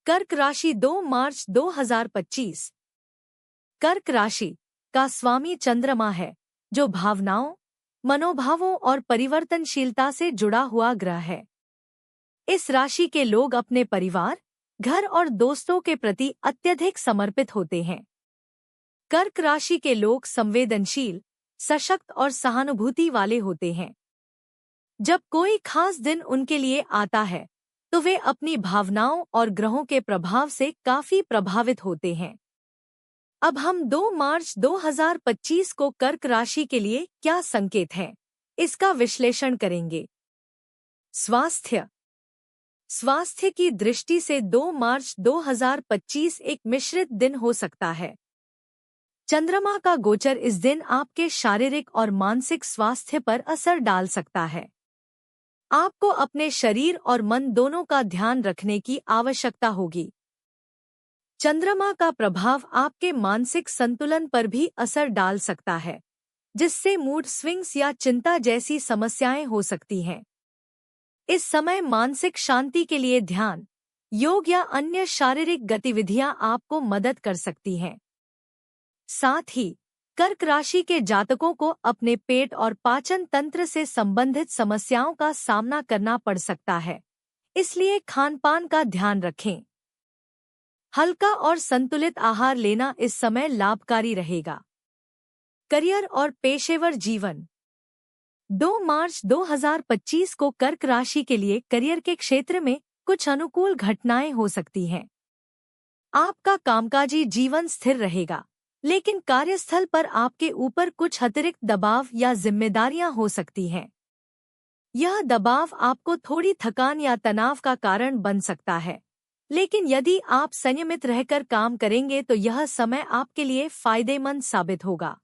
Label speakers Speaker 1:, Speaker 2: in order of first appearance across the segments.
Speaker 1: कर्क राशि 2 मार्च 2025। कर्क राशि का स्वामी चंद्रमा है, जो भावनाओं, मनोभावों और परिवर्तनशीलता से जुड़ा हुआ ग्रह है। इस राशि के लोग अपने परिवार, घर और दोस्तों के प्रति अत्यधिक समर्पित होते हैं। कर्क राशि के लोग संवेदनशील, सशक्त और सहानुभूति वाले होते हैं। जब कोई खास दिन उनके लिए आता है, तो वे अपनी भावनाओं और ग्रहों के प्रभाव से काफी प्रभावित होते हैं। अब हम 2 मार्च 2025 को कर्क राशि के लिए क्या संकेत हैं, इसका विश्लेषण करेंगे। स्वास्थ्य। स्वास्थ्य की दृष्टि से 2 मार्च 2025 एक मिश्रित दिन हो सकता है। चंद्रमा का गोचर इस दिन आपके शारीरिक और मानसिक स्वास्थ्य पर असर डाल सकता है। आपको अपने शरीर और मन दोनों का ध्यान रखने की आवश्यकता होगी। चंद्रमा का प्रभाव आपके मानसिक संतुलन पर भी असर डाल सकता है, जिससे मूड स्विंग्स या चिंता जैसी समस्याएं हो सकती हैं। इस समय मानसिक शांति के लिए ध्यान, योग या अन्य शारीरिक गतिविधियां आपको मदद कर सकती हैं। साथ ही कर्क राशि के जातकों को अपने पेट और पाचन तंत्र से संबंधित समस्याओं का सामना करना पड़ सकता है, इसलिए खान-पान का ध्यान रखें। हल्का और संतुलित आहार लेना इस समय लाभकारी रहेगा। करियर और पेशेवर जीवन। 2 मार्च 2025 को कर्क राशि के लिए करियर के क्षेत्र में कुछ अनुकूल घटनाएं हो सकती हैं। आपका कामकाजी जीवन स्थिर रहेगा, लेकिन कार्यस्थल पर आपके ऊपर कुछ अतिरिक्त दबाव या जिम्मेदारियां हो सकती हैं। यह दबाव आपको थोड़ी थकान या तनाव का कारण बन सकता है, लेकिन यदि आप संयमित रहकर काम करेंगे तो यह समय आपके लिए फायदेमंद साबित होगा।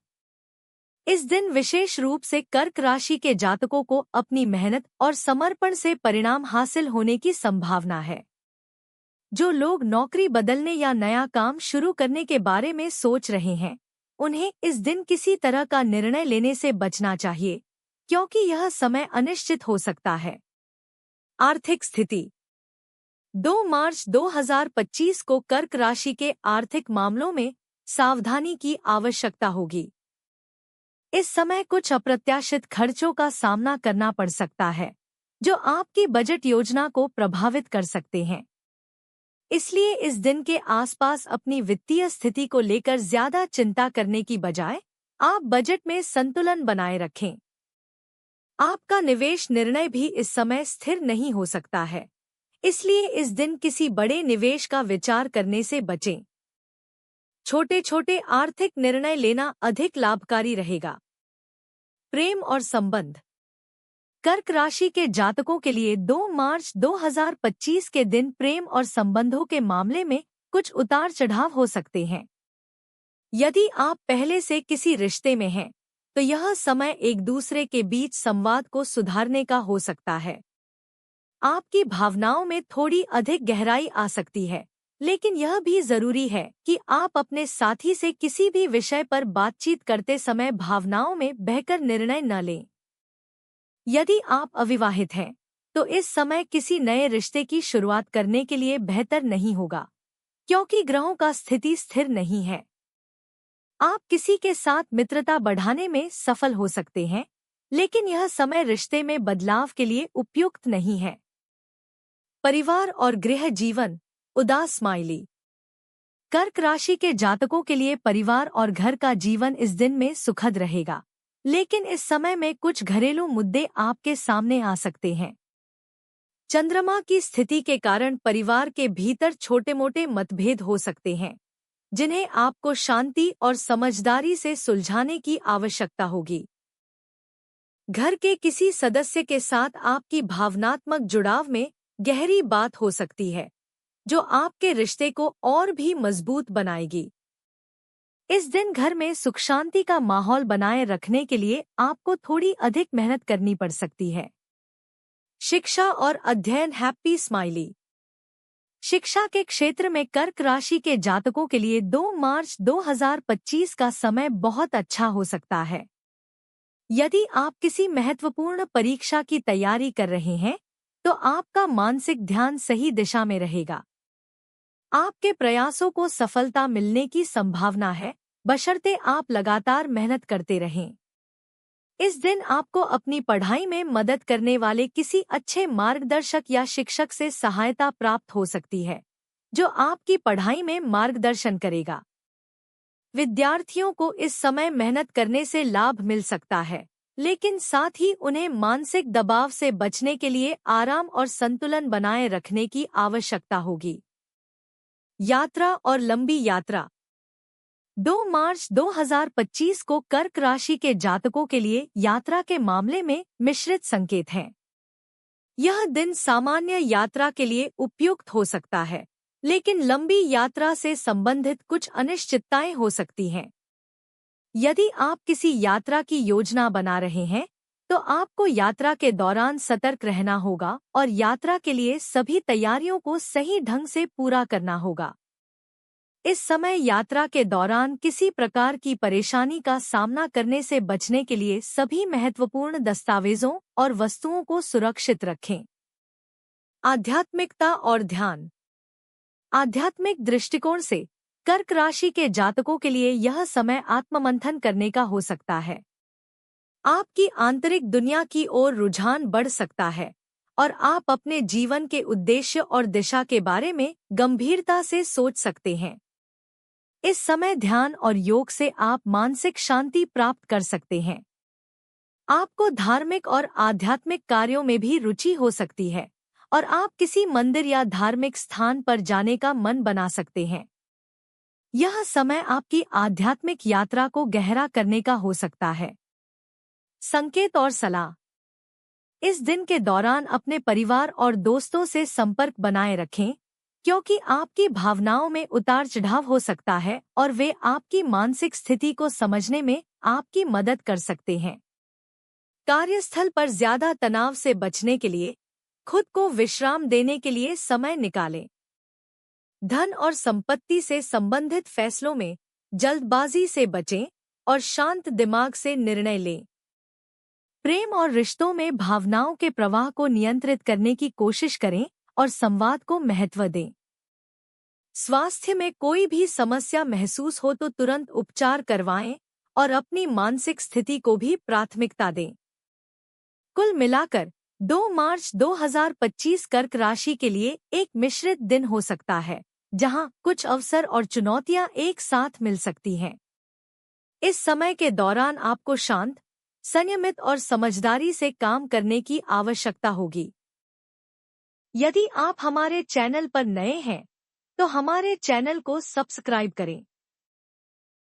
Speaker 1: इस दिन विशेष रूप से कर्क राशि के जातकों को अपनी मेहनत और समर्पण से परिणाम हासिल होने की संभावना है। जो लोग नौकरी बदलने या नया काम शुरू करने के बारे में सोच रहे हैं, उन्हें इस दिन किसी तरह का निर्णय लेने से बचना चाहिए, क्योंकि यह समय अनिश्चित हो सकता है। आर्थिक स्थिति। 2 मार्च 2025 को कर्क राशि के आर्थिक मामलों में सावधानी की आवश्यकता होगी। इस समय कुछ अप्रत्याशित खर्चों का सामना करना पड़ सकता है, जो आपकी बजट योजना को प्रभावित कर सकते हैं। इसलिए इस दिन के आसपास अपनी वित्तीय स्थिति को लेकर ज्यादा चिंता करने की बजाय आप बजट में संतुलन बनाए रखें। आपका निवेश निर्णय भी इस समय स्थिर नहीं हो सकता है, इसलिए इस दिन किसी बड़े निवेश का विचार करने से बचें। छोटे-छोटे आर्थिक निर्णय लेना अधिक लाभकारी रहेगा। प्रेम और संबंध। कर्क राशि के जातकों के लिए 2 मार्च 2025 के दिन प्रेम और संबंधों के मामले में कुछ उतार चढ़ाव हो सकते हैं। यदि आप पहले से किसी रिश्ते में हैं, तो यह समय एक दूसरे के बीच संवाद को सुधारने का हो सकता है। आपकी भावनाओं में थोड़ी अधिक गहराई आ सकती है, लेकिन यह भी जरूरी है कि आप अपने साथी से किसी भी विषय पर बातचीत करते समय भावनाओं में बहकर निर्णय न लें। यदि आप अविवाहित हैं, तो इस समय किसी नए रिश्ते की शुरुआत करने के लिए बेहतर नहीं होगा, क्योंकि ग्रहों का स्थिति स्थिर नहीं है। आप किसी के साथ मित्रता बढ़ाने में सफल हो सकते हैं, लेकिन यह समय रिश्ते में बदलाव के लिए उपयुक्त नहीं है। परिवार और गृह जीवन। उदास स्माइली। कर्क राशि के जातकों के लिए परिवार और घर का जीवन इस दिन में सुखद रहेगा, लेकिन इस समय में कुछ घरेलू मुद्दे आपके सामने आ सकते हैं। चंद्रमा की स्थिति के कारण परिवार के भीतर छोटे-मोटे मतभेद हो सकते हैं, जिन्हें आपको शांति और समझदारी से सुलझाने की आवश्यकता होगी। घर के किसी सदस्य के साथ आपकी भावनात्मक जुड़ाव में गहरी बात हो सकती है, जो आपके रिश्ते को और भी मजबूत बनाएगी। इस दिन घर में सुख शांति का माहौल बनाए रखने के लिए आपको थोड़ी अधिक मेहनत करनी पड़ सकती है। शिक्षा और अध्ययन। Happy smiley. शिक्षा के क्षेत्र में कर्क राशि के जातकों के लिए 2 मार्च 2025 का समय बहुत अच्छा हो सकता है। यदि आप किसी महत्वपूर्ण परीक्षा की तैयारी कर रहे हैं, तो आपका मानसिक ध्यान सही दिशा में रहेगा। आपके प्रयासों को सफलता मिलने की संभावना है, बशर्ते आप लगातार मेहनत करते रहें। इस दिन आपको अपनी पढ़ाई में मदद करने वाले किसी अच्छे मार्गदर्शक या शिक्षक से सहायता प्राप्त हो सकती है, जो आपकी पढ़ाई में मार्गदर्शन करेगा। विद्यार्थियों को इस समय मेहनत करने से लाभ मिल सकता है, लेकिन साथ ही उन्हें मानसिक दबाव से बचने के लिए आराम और संतुलन बनाए रखने की आवश्यकता होगी। यात्रा और लंबी यात्रा। 2 मार्च 2025 को कर्क राशि के जातकों के लिए यात्रा के मामले में मिश्रित संकेत हैं। यह दिन सामान्य यात्रा के लिए उपयुक्त हो सकता है, लेकिन लंबी यात्रा से संबंधित कुछ अनिश्चितताएं हो सकती हैं। यदि आप किसी यात्रा की योजना बना रहे हैं, तो आपको यात्रा के दौरान सतर्क रहना होगा और यात्रा के लिए सभी तैयारियों को सही ढंग से पूरा करना होगा। इस समय यात्रा के दौरान किसी प्रकार की परेशानी का सामना करने से बचने के लिए सभी महत्वपूर्ण दस्तावेजों और वस्तुओं को सुरक्षित रखें। आध्यात्मिकता और ध्यान। आध्यात्मिक दृष्टिकोण से कर्क राशि के जातकों के लिए यह समय आत्ममंथन करने का हो सकता है। आपकी आंतरिक दुनिया की ओर रुझान बढ़ सकता है और आप अपने जीवन के उद्देश्य और दिशा के बारे में गंभीरता से सोच सकते हैं। इस समय ध्यान और योग से आप मानसिक शांति प्राप्त कर सकते हैं। आपको धार्मिक और आध्यात्मिक कार्यों में भी रुचि हो सकती है और आप किसी मंदिर या धार्मिक स्थान पर जाने का मन बना सकते हैं। यह समय आपकी आध्यात्मिक यात्रा को गहरा करने का हो सकता है। संकेत और सलाह। इस दिन के दौरान अपने परिवार और दोस्तों से संपर्क बनाए रखें, क्योंकि आपकी भावनाओं में उतार चढ़ाव हो सकता है और वे आपकी मानसिक स्थिति को समझने में आपकी मदद कर सकते हैं। कार्यस्थल पर ज्यादा तनाव से बचने के लिए खुद को विश्राम देने के लिए समय निकालें। धन और संपत्ति से संबंधित फैसलों में जल्दबाजी से बचें और शांत दिमाग से निर्णय लें। प्रेम और रिश्तों में भावनाओं के प्रवाह को नियंत्रित करने की कोशिश करें और संवाद को महत्व दें। स्वास्थ्य में कोई भी समस्या महसूस हो तो तुरंत उपचार करवाएं और अपनी मानसिक स्थिति को भी प्राथमिकता दें। कुल मिलाकर 2 मार्च 2025 कर्क राशि के लिए एक मिश्रित दिन हो सकता है, जहां कुछ अवसर और चुनौतियां एक साथ मिल सकती हैं। इस समय के दौरान आपको शांत, संयमित और समझदारी से काम करने की आवश्यकता होगी। यदि आप हमारे चैनल पर नए हैं, तो हमारे चैनल को सब्सक्राइब करें